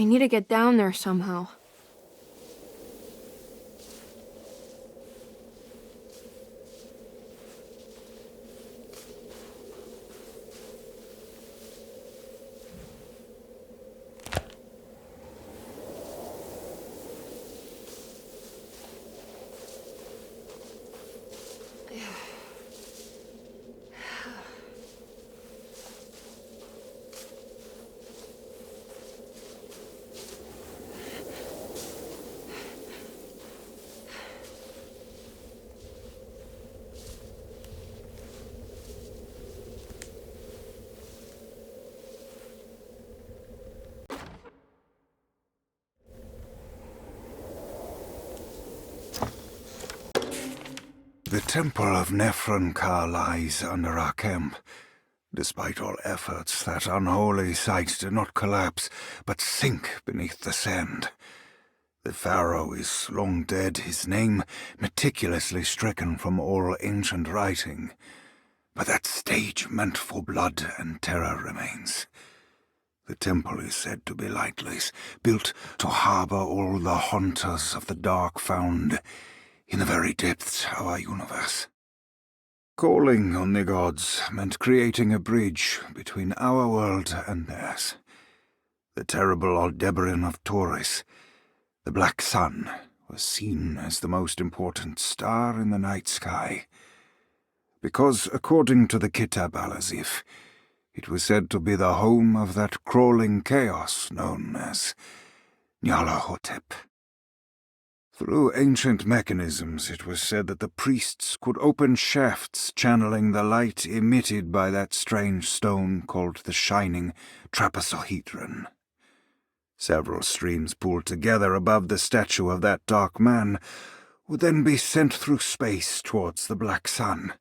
We need to get down there somehow. The temple of Nephron-Ka lies under our camp. Despite all efforts, that unholy site did not collapse, but sink beneath the sand. The pharaoh is long dead, his name meticulously stricken from all ancient writing. But that stage meant for blood and terror remains. The temple is said to be lightless, built to harbor all the haunters of the dark found in the very depths of our universe. Calling on the gods meant creating a bridge between our world and theirs. The terrible Aldebaran of Taurus, the Black Sun, was seen as the most important star in the night sky, because, according to the Kitab al-Azif, it was said to be the home of that crawling chaos known as Nyarlathotep. Through ancient mechanisms, it was said that the priests could open shafts channeling the light emitted by that strange stone called the Shining Trapezohedron. Several streams pooled together above the statue of that dark man would then be sent through space towards the Black Sun,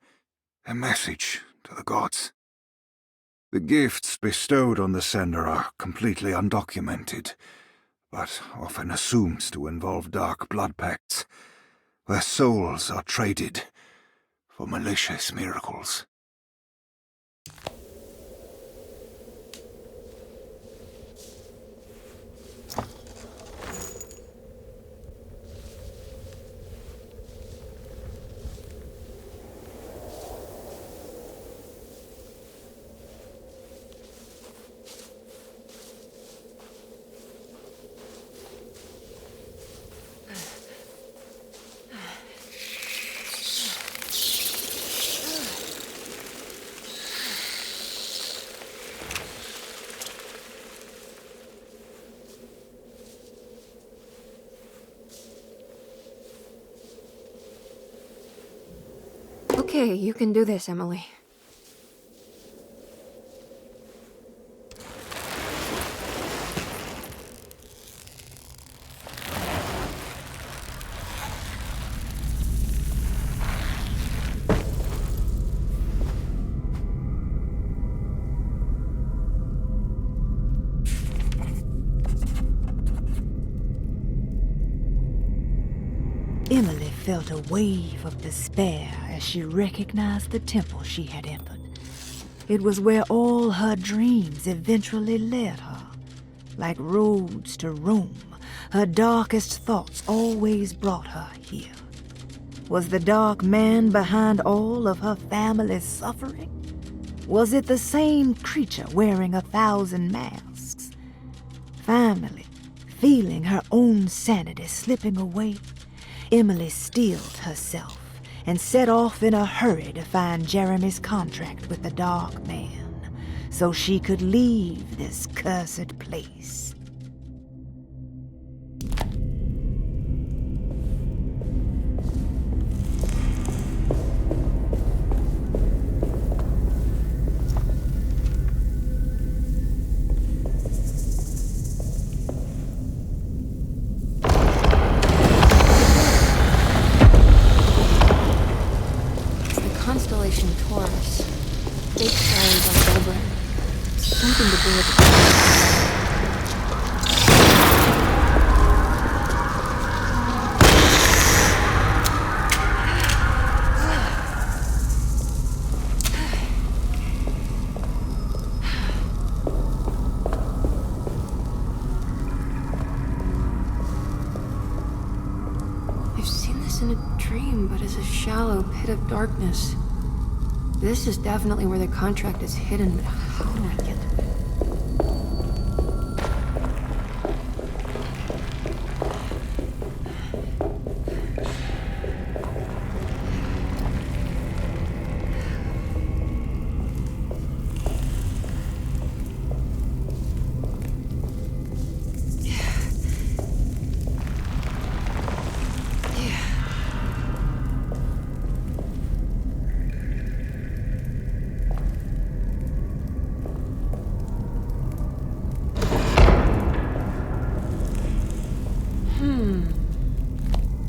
a message to the gods. The gifts bestowed on the sender are completely undocumented, but often assumed to involve dark blood pacts, where souls are traded for malicious miracles. Okay, you can do this, Emily. Emily felt a wave of despair as she recognized the temple she had entered. It was where all her dreams eventually led her. Like roads to Rome, her darkest thoughts always brought her here. Was the dark man behind all of her family's suffering? Was it the same creature wearing 1,000 masks? Finally, feeling her own sanity slipping away, Emily steeled herself and set off in a hurry to find Jeremy's contract with the Dark Man, so she could leave this cursed place. Constellation Taurus. Big signs on Aldebaran. Something to do with the shallow pit of darkness. This is definitely where the contract is hidden, but how do I get to it?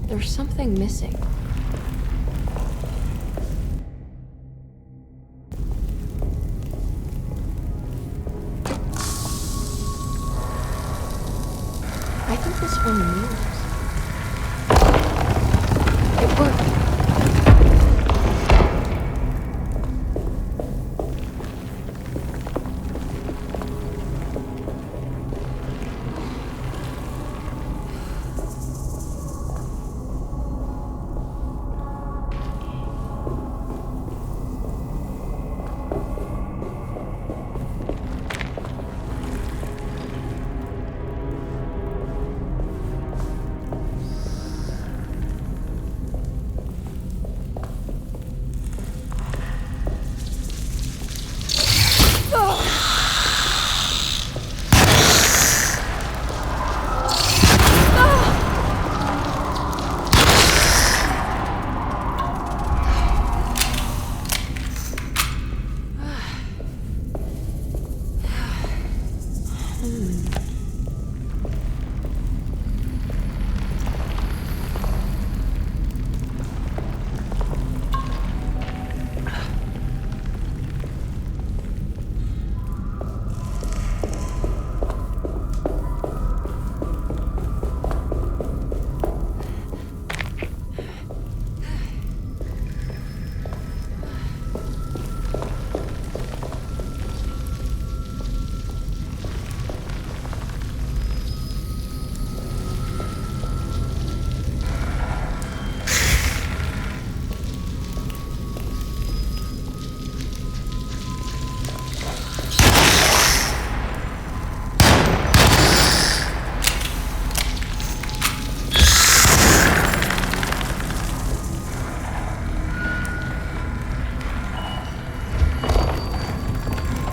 There's something missing. I think this one moves. It worked.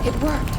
It worked.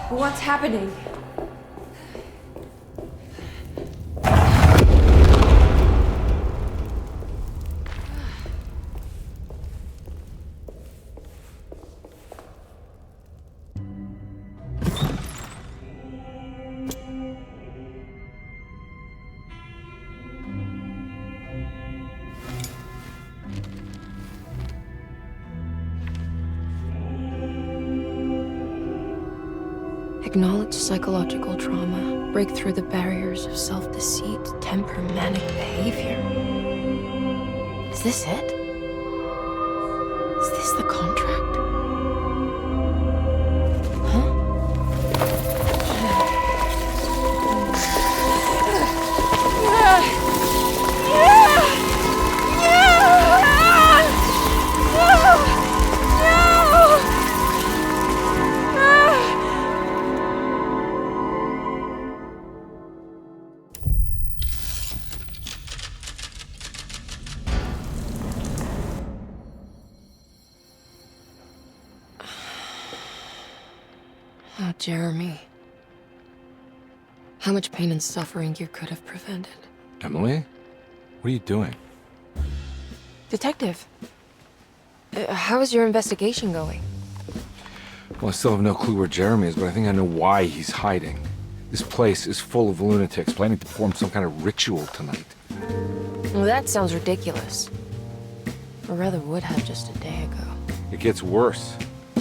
What's happening? Acknowledge psychological trauma. Break through the barriers of self-deceit, temper, manic behavior. Is this it? Is this the contract? Oh, Jeremy. How much pain and suffering you could have prevented. Emily? What are you doing? Detective, how is your investigation going? Well, I still have no clue where Jeremy is, but I think I know why he's hiding. This place is full of lunatics planning to perform some kind of ritual tonight. Well, that sounds ridiculous. Or rather would have just a day ago. It gets worse.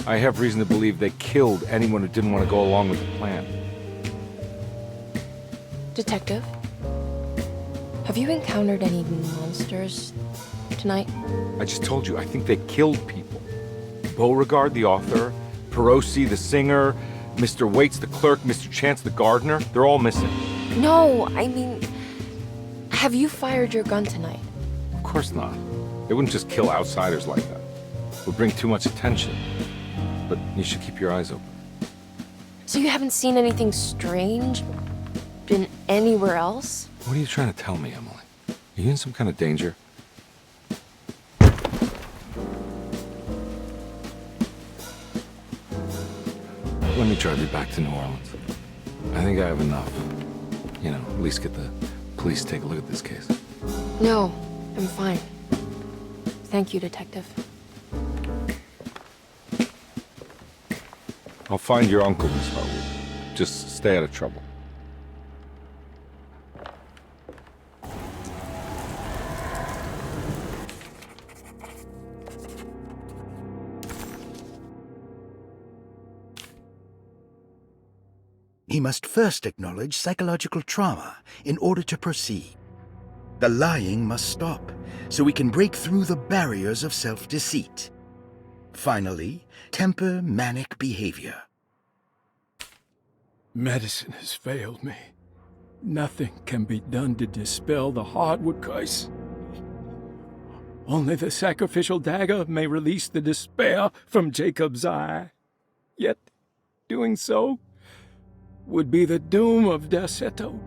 I have reason to believe they killed anyone who didn't want to go along with the plan. Detective, have you encountered any monsters tonight? I just told you, I think they killed people. Beauregard, the author, Perosi, the singer, Mr. Waits, the clerk, Mr. Chance, the gardener, they're all missing. No, I mean, have you fired your gun tonight? Of course not. They wouldn't just kill outsiders like that. It would bring too much attention. But you should keep your eyes open. So you haven't seen anything strange? Been anywhere else? What are you trying to tell me, Emily? Are you in some kind of danger? Let me drive you back to New Orleans. I think I have enough. You know, at least get the police to take a look at this case. No, I'm fine. Thank you, Detective. I'll find your uncle, Miss Hartwood. Just stay out of trouble. He must first acknowledge psychological trauma in order to proceed. The lying must stop, so we can break through the barriers of self-deceit. Finally, temper manic behavior. Medicine has failed me. Nothing can be done to dispel the Hartwood curse. Only the sacrificial dagger may release the despair from Jacob's eye. Yet, doing so would be the doom of Derceto.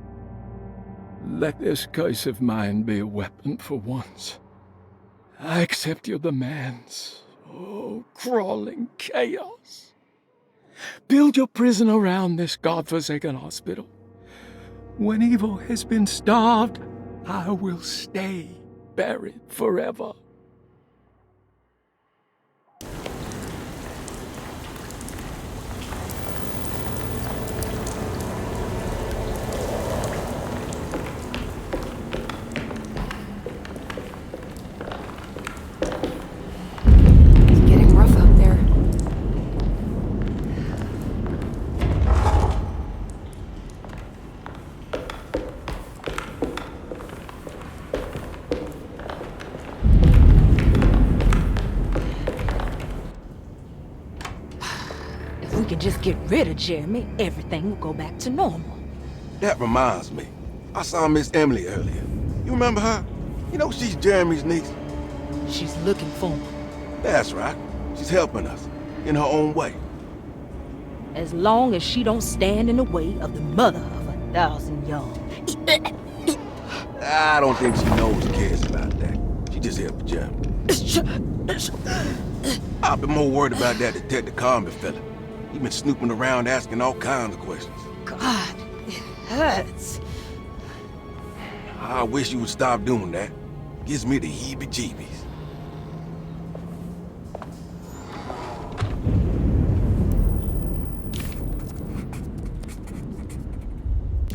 Let this curse of mine be a weapon for once. I accept your demands. Oh, crawling chaos. Build your prison around this godforsaken hospital. When evil has been starved, I will stay buried forever. Just get rid of Jeremy, everything will go back to normal. That reminds me. I saw Miss Emily earlier. You remember her? You know she's Jeremy's niece. She's looking for him. That's right. She's helping us, in her own way. As long as she don't stand in the way of the mother of 1,000 young. I don't think she knows or cares about that. She just helped Jeremy. I've been more worried about that Detective Carmen fella. He been snooping around asking all kinds of questions. God, it hurts. I wish you would stop doing that. Gives me the heebie-jeebies.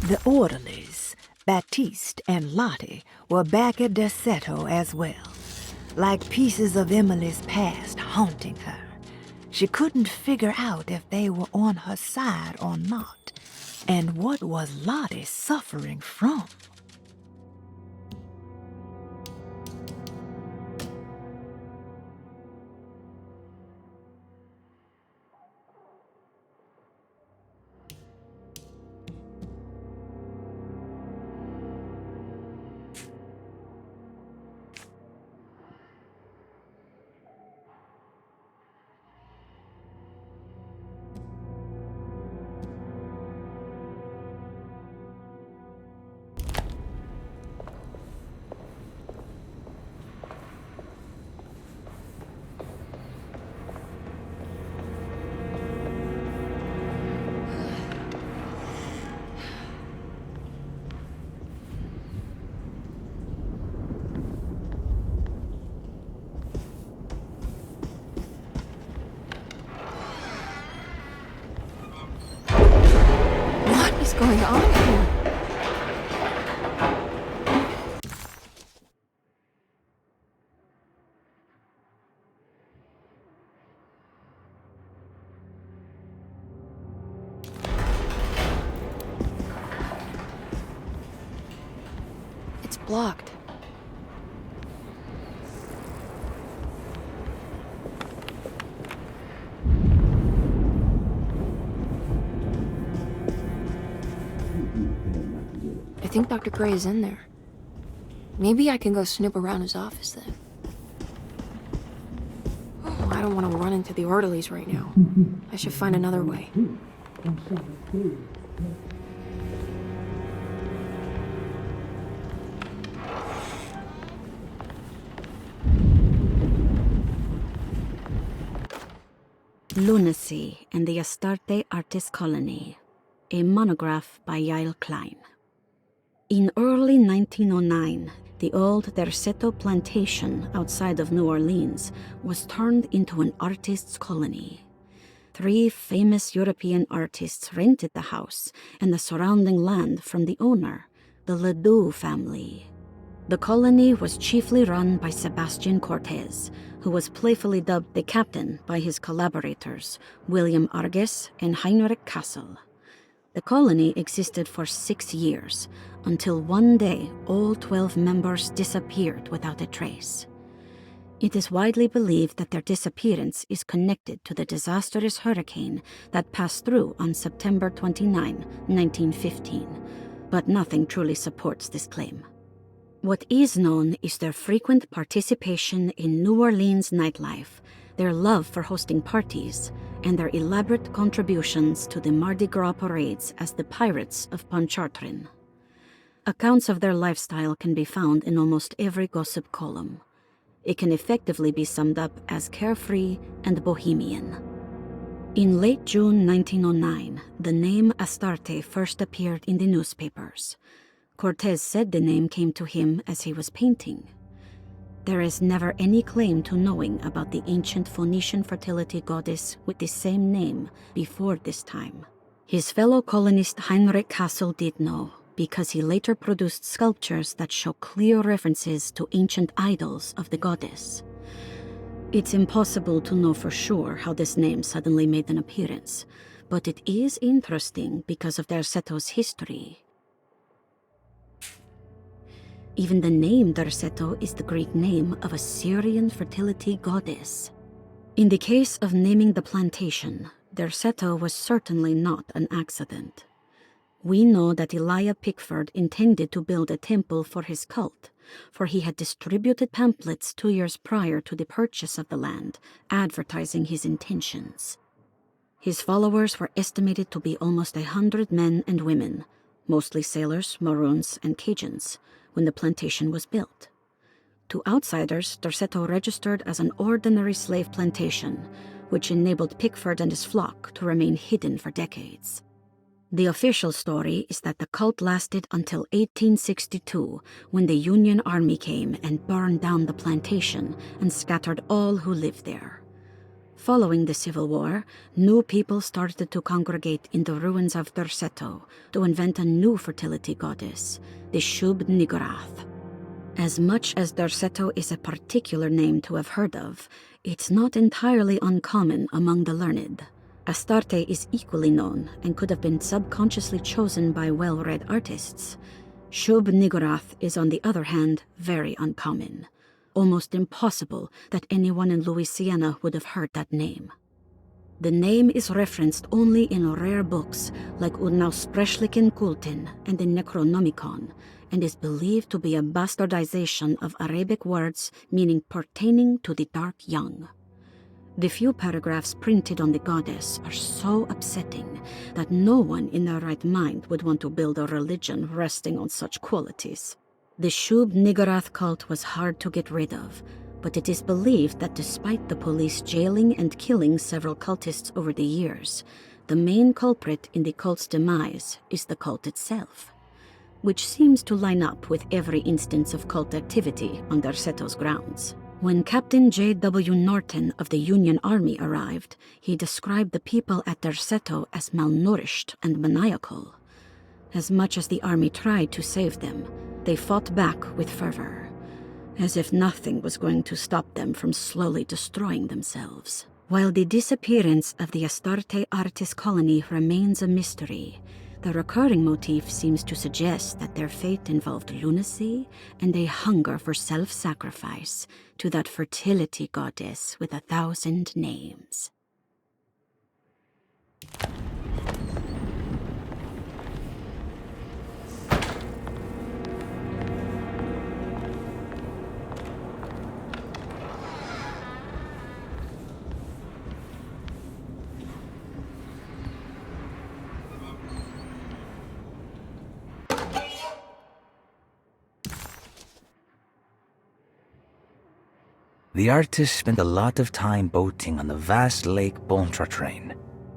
The orderlies, Baptiste and Lottie, were back at Derceto as well, like pieces of Emily's past haunting her. She couldn't figure out if they were on her side or not, and what was Lottie suffering from? What is going on here? It's blocked. I think Dr. Gray is in there. Maybe I can go snoop around his office then. Oh, I don't want to run into the orderlies right now. I should find another way. Lunacy and the Astarte Artist Colony, a monograph by Yael Klein. In early 1909, the old Derceto plantation outside of New Orleans was turned into an artist's colony. 3 famous European artists rented the house and the surrounding land from the owner, the Ledoux family. The colony was chiefly run by Sebastian Cortez, who was playfully dubbed the captain by his collaborators, William Arges and Heinrich Kassel. The colony existed for 6 years, until one day all 12 members disappeared without a trace. It is widely believed that their disappearance is connected to the disastrous hurricane that passed through on September 29, 1915, but nothing truly supports this claim. What is known is their frequent participation in New Orleans nightlife, their love for hosting parties, and their elaborate contributions to the Mardi Gras parades as the Pirates of Pontchartrain. Accounts of their lifestyle can be found in almost every gossip column. It can effectively be summed up as carefree and bohemian. In late June 1909, the name Astarte first appeared in the newspapers. Cortez said the name came to him as he was painting. There is never any claim to knowing about the ancient Phoenician fertility goddess with the same name before this time. His fellow colonist Heinrich Kassel did know, because he later produced sculptures that show clear references to ancient idols of the goddess. It's impossible to know for sure how this name suddenly made an appearance, but it is interesting because of Derceto's history. Even the name Derceto is the Greek name of a Syrian fertility goddess. In the case of naming the plantation, Derceto was certainly not an accident. We know that Elijah Pickford intended to build a temple for his cult, for he had distributed pamphlets 2 years prior to the purchase of the land, advertising his intentions. His followers were estimated to be almost 100 men and women, mostly sailors, Maroons, and Cajuns, when the plantation was built. To outsiders, Derceto registered as an ordinary slave plantation, which enabled Pickford and his flock to remain hidden for decades. The official story is that the cult lasted until 1862, when the Union Army came and burned down the plantation and scattered all who lived there. Following the Civil War, new people started to congregate in the ruins of Derceto to invent a new fertility goddess, the Shub-Niggurath. As much as Derceto is a particular name to have heard of, it's not entirely uncommon among the learned. Astarte is equally known and could have been subconsciously chosen by well-read artists. Shub-Niggurath is, on the other hand, very uncommon. Almost impossible that anyone in Louisiana would have heard that name. The name is referenced only in rare books like Unausprechlichen Kulten and the Necronomicon, and is believed to be a bastardization of Arabic words meaning pertaining to the dark young. The few paragraphs printed on the goddess are so upsetting that no one in their right mind would want to build a religion resting on such qualities. The Shub-Niggurath cult was hard to get rid of, but it is believed that despite the police jailing and killing several cultists over the years, the main culprit in the cult's demise is the cult itself, which seems to line up with every instance of cult activity on Derceto's grounds. When Captain J.W. Norton of the Union Army arrived, he described the people at Derceto as malnourished and maniacal. As much as the army tried to save them, they fought back with fervor, as if nothing was going to stop them from slowly destroying themselves. While the disappearance of the Astarte artist colony remains a mystery, the recurring motif seems to suggest that their fate involved lunacy and a hunger for self-sacrifice to that fertility goddess with 1,000 names. The artist spent a lot of time boating on the vast Lake Pontchartrain.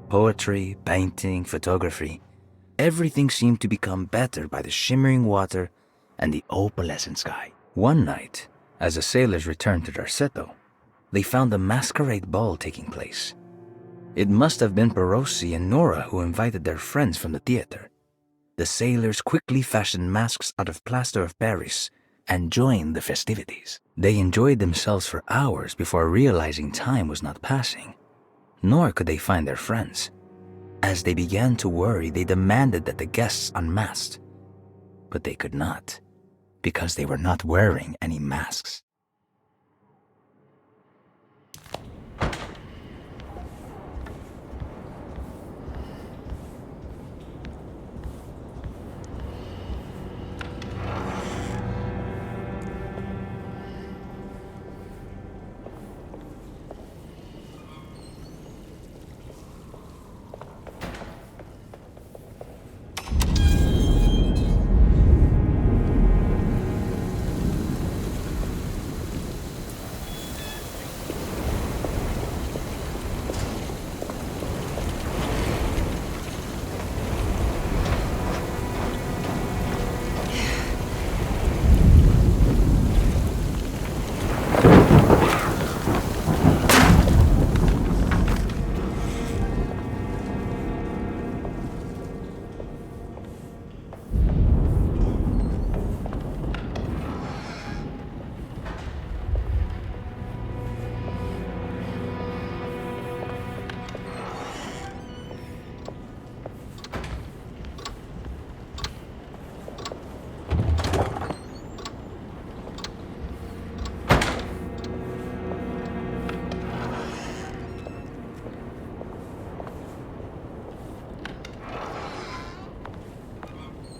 Poetry, painting, photography. Everything seemed to become better by the shimmering water and the opalescent sky. One night, as the sailors returned to Derceto, they found a masquerade ball taking place. It must have been Perosi and Nora who invited their friends from the theater. The sailors quickly fashioned masks out of plaster of Paris and joined the festivities. They enjoyed themselves for hours before realizing time was not passing, nor could they find their friends. As they began to worry, they demanded that the guests unmasked, but they could not, because they were not wearing any masks.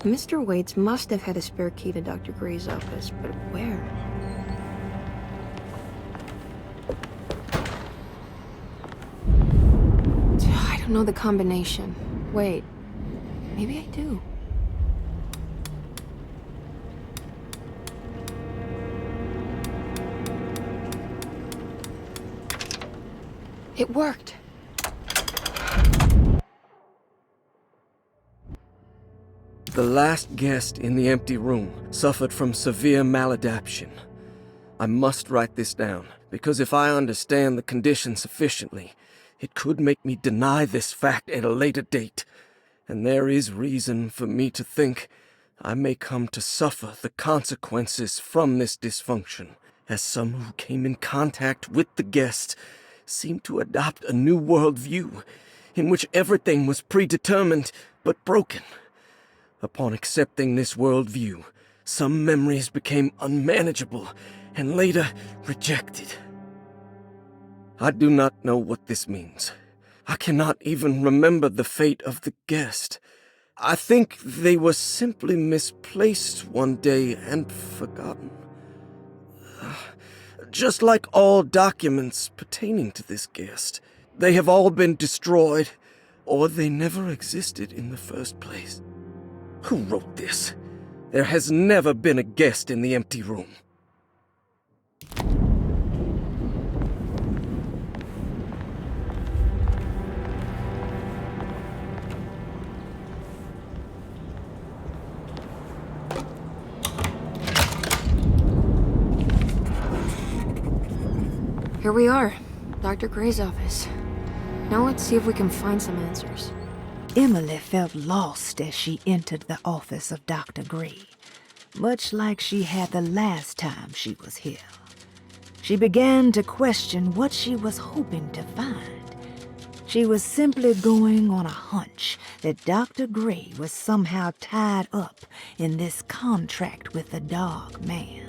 Mr. Waits must have had a spare key to Dr. Gray's office, but where? I don't know the combination. Wait, maybe I do. It worked. The last guest in the empty room suffered from severe maladaptation. I must write this down, because if I understand the condition sufficiently, it could make me deny this fact at a later date, and there is reason for me to think I may come to suffer the consequences from this dysfunction, as some who came in contact with the guest seemed to adopt a new worldview in which everything was predetermined but broken. Upon accepting this worldview, some memories became unmanageable and later rejected. I do not know what this means. I cannot even remember the fate of the guest. I think they were simply misplaced one day and forgotten. Just like all documents pertaining to this guest, they have all been destroyed, or they never existed in the first place. Who wrote this? There has never been a guest in the empty room. Here we are, Dr. Gray's office. Now let's see if we can find some answers. Emily felt lost as she entered the office of Dr. Gray, much like she had the last time she was here. She began to question what she was hoping to find. She was simply going on a hunch that Dr. Gray was somehow tied up in this contract with the Dog Man.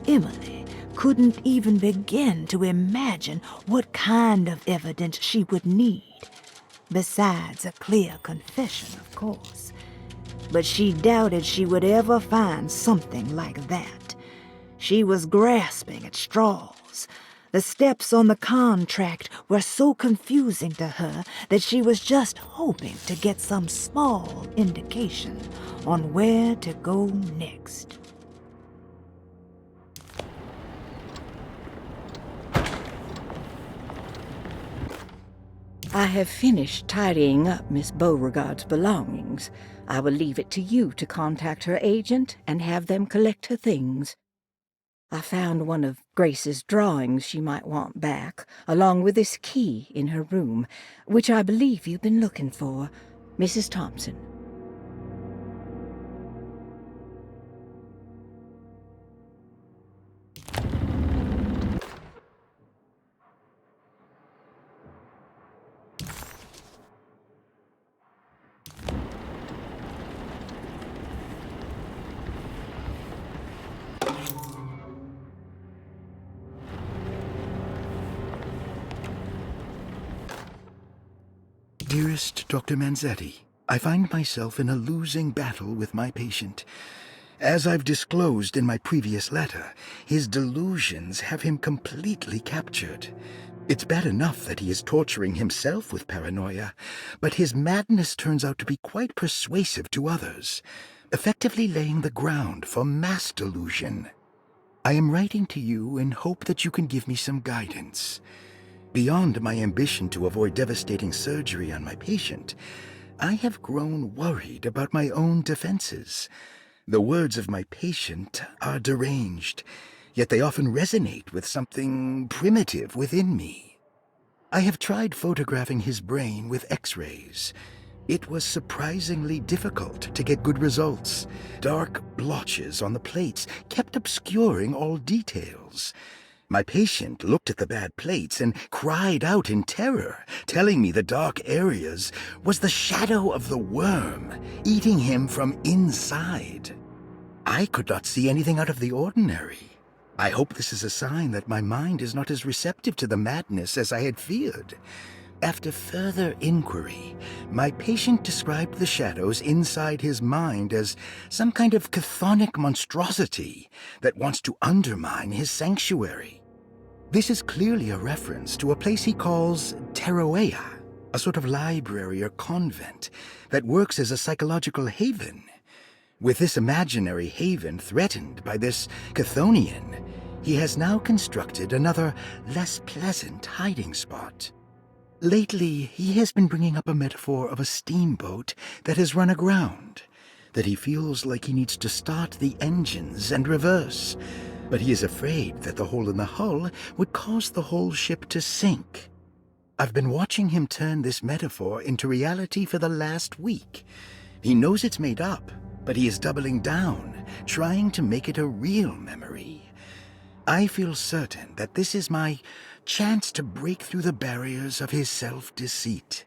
Emily couldn't even begin to imagine what kind of evidence she would need. Besides a clear confession, of course. But she doubted she would ever find something like that. She was grasping at straws. The steps on the contract were so confusing to her that she was just hoping to get some small indication on where to go next. I have finished tidying up Miss Beauregard's belongings. I will leave it to you to contact her agent and have them collect her things. I found one of Grace's drawings she might want back, along with this key in her room, which I believe you've been looking for. Mrs. Thompson. Dearest Dr. Manzetti, I find myself in a losing battle with my patient. As I've disclosed in my previous letter, his delusions have him completely captured. It's bad enough that he is torturing himself with paranoia, but his madness turns out to be quite persuasive to others, effectively laying the ground for mass delusion. I am writing to you in hope that you can give me some guidance. Beyond my ambition to avoid devastating surgery on my patient, I have grown worried about my own defenses. The words of my patient are deranged, yet they often resonate with something primitive within me. I have tried photographing his brain with X-rays. It was surprisingly difficult to get good results. Dark blotches on the plates kept obscuring all details. My patient looked at the bad plates and cried out in terror, telling me the dark areas was the shadow of the worm eating him from inside. I could not see anything out of the ordinary. I hope this is a sign that my mind is not as receptive to the madness as I had feared. After further inquiry, my patient described the shadows inside his mind as some kind of chthonic monstrosity that wants to undermine his sanctuary. This is clearly a reference to a place he calls Teroea, a sort of library or convent that works as a psychological haven. With this imaginary haven threatened by this Chthonian, he has now constructed another, less pleasant hiding spot. Lately, he has been bringing up a metaphor of a steamboat that has run aground, that he feels like he needs to start the engines and reverse, but he is afraid that the hole in the hull would cause the whole ship to sink. I've been watching him turn this metaphor into reality for the last week. He knows it's made up, but he is doubling down, trying to make it a real memory. I feel certain that this is my chance to break through the barriers of his self-deceit.